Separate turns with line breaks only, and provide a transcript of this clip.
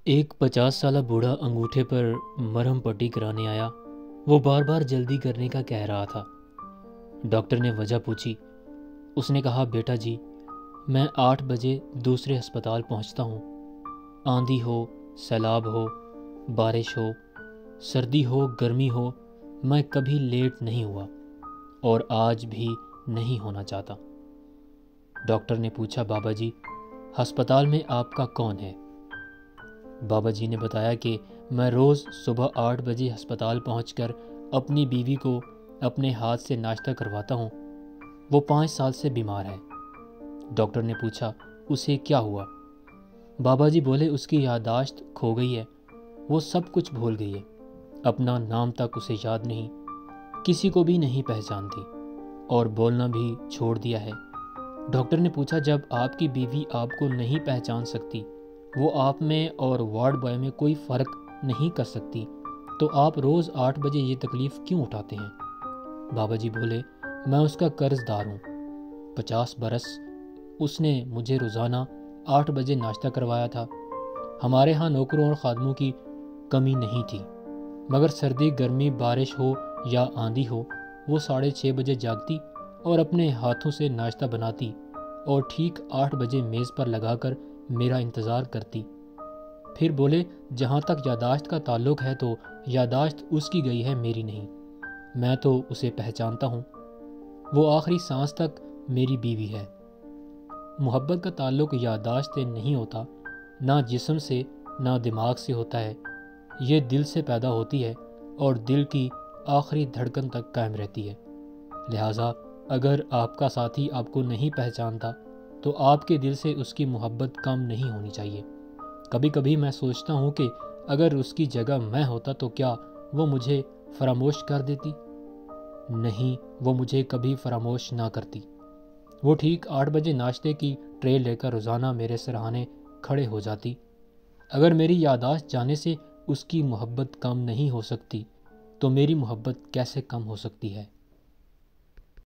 ایک 50 سالہ بوڑھا انگوٹھے پر مرہم پٹی کرانے آیا۔ وہ بار بار جلدی کرنے کا کہہ رہا تھا۔ ڈاکٹر نے وجہ پوچھی۔ اس نے کہا، بیٹا جی، میں 8 بجے دوسرے ہسپتال پہنچتا ہوں۔ آندھی ہو، سیلاب ہو، بارش ہو، سردی ہو، گرمی ہو، میں کبھی لیٹ نہیں ہوا اور آج بھی نہیں ہونا چاہتا۔ ڈاکٹر نے پوچھا، بابا جی، ہسپتال میں آپ کا کون ہے؟ بابا جی نے بتایا کہ میں روز صبح 8 بجے ہسپتال پہنچ کر اپنی بیوی کو اپنے ہاتھ سے ناشتہ کرواتا ہوں۔ وہ 5 سال سے بیمار ہے۔ ڈاکٹر نے پوچھا، اسے کیا ہوا؟ بابا جی بولے، اس کی یادداشت کھو گئی ہے، وہ سب کچھ بھول گئی ہے، اپنا نام تک اسے یاد نہیں، کسی کو بھی نہیں پہچانتی اور بولنا بھی چھوڑ دیا ہے۔ ڈاکٹر نے پوچھا، جب آپ کی بیوی آپ کو نہیں پہچان سکتی، وہ آپ میں اور وارڈ بوائے میں کوئی فرق نہیں کر سکتی، تو آپ روز 8 بجے یہ تکلیف کیوں اٹھاتے ہیں؟ بابا جی بولے، میں اس کا قرض دار ہوں۔ 50 برس اس نے مجھے روزانہ 8 بجے ناشتہ کروایا تھا۔ ہمارے ہاں نوکروں اور خادموں کی کمی نہیں تھی، مگر سردی، گرمی، بارش ہو یا آندھی ہو، وہ 6:30 بجے جاگتی اور اپنے ہاتھوں سے ناشتہ بناتی اور ٹھیک 8 بجے میز پر لگا کر میرا انتظار کرتی۔ پھر بولے، جہاں تک یادداشت کا تعلق ہے تو یادداشت اس کی گئی ہے، میری نہیں۔ میں تو اسے پہچانتا ہوں، وہ آخری سانس تک میری بیوی ہے۔ محبت کا تعلق یادداشت سے نہیں ہوتا، نہ جسم سے نہ دماغ سے ہوتا ہے، یہ دل سے پیدا ہوتی ہے اور دل کی آخری دھڑکن تک قائم رہتی ہے۔ لہٰذا اگر آپ کا ساتھی آپ کو نہیں پہچانتا تو آپ کے دل سے اس کی محبت کم نہیں ہونی چاہیے۔ کبھی کبھی میں سوچتا ہوں کہ اگر اس کی جگہ میں ہوتا تو کیا وہ مجھے فراموش کر دیتی؟ نہیں، وہ مجھے کبھی فراموش نہ کرتی۔ وہ ٹھیک 8 بجے ناشتے کی ٹرے لے کر روزانہ میرے سرہانے کھڑے ہو جاتی۔ اگر میری یادداشت جانے سے اس کی محبت کم نہیں ہو سکتی تو میری محبت کیسے کم ہو سکتی ہے؟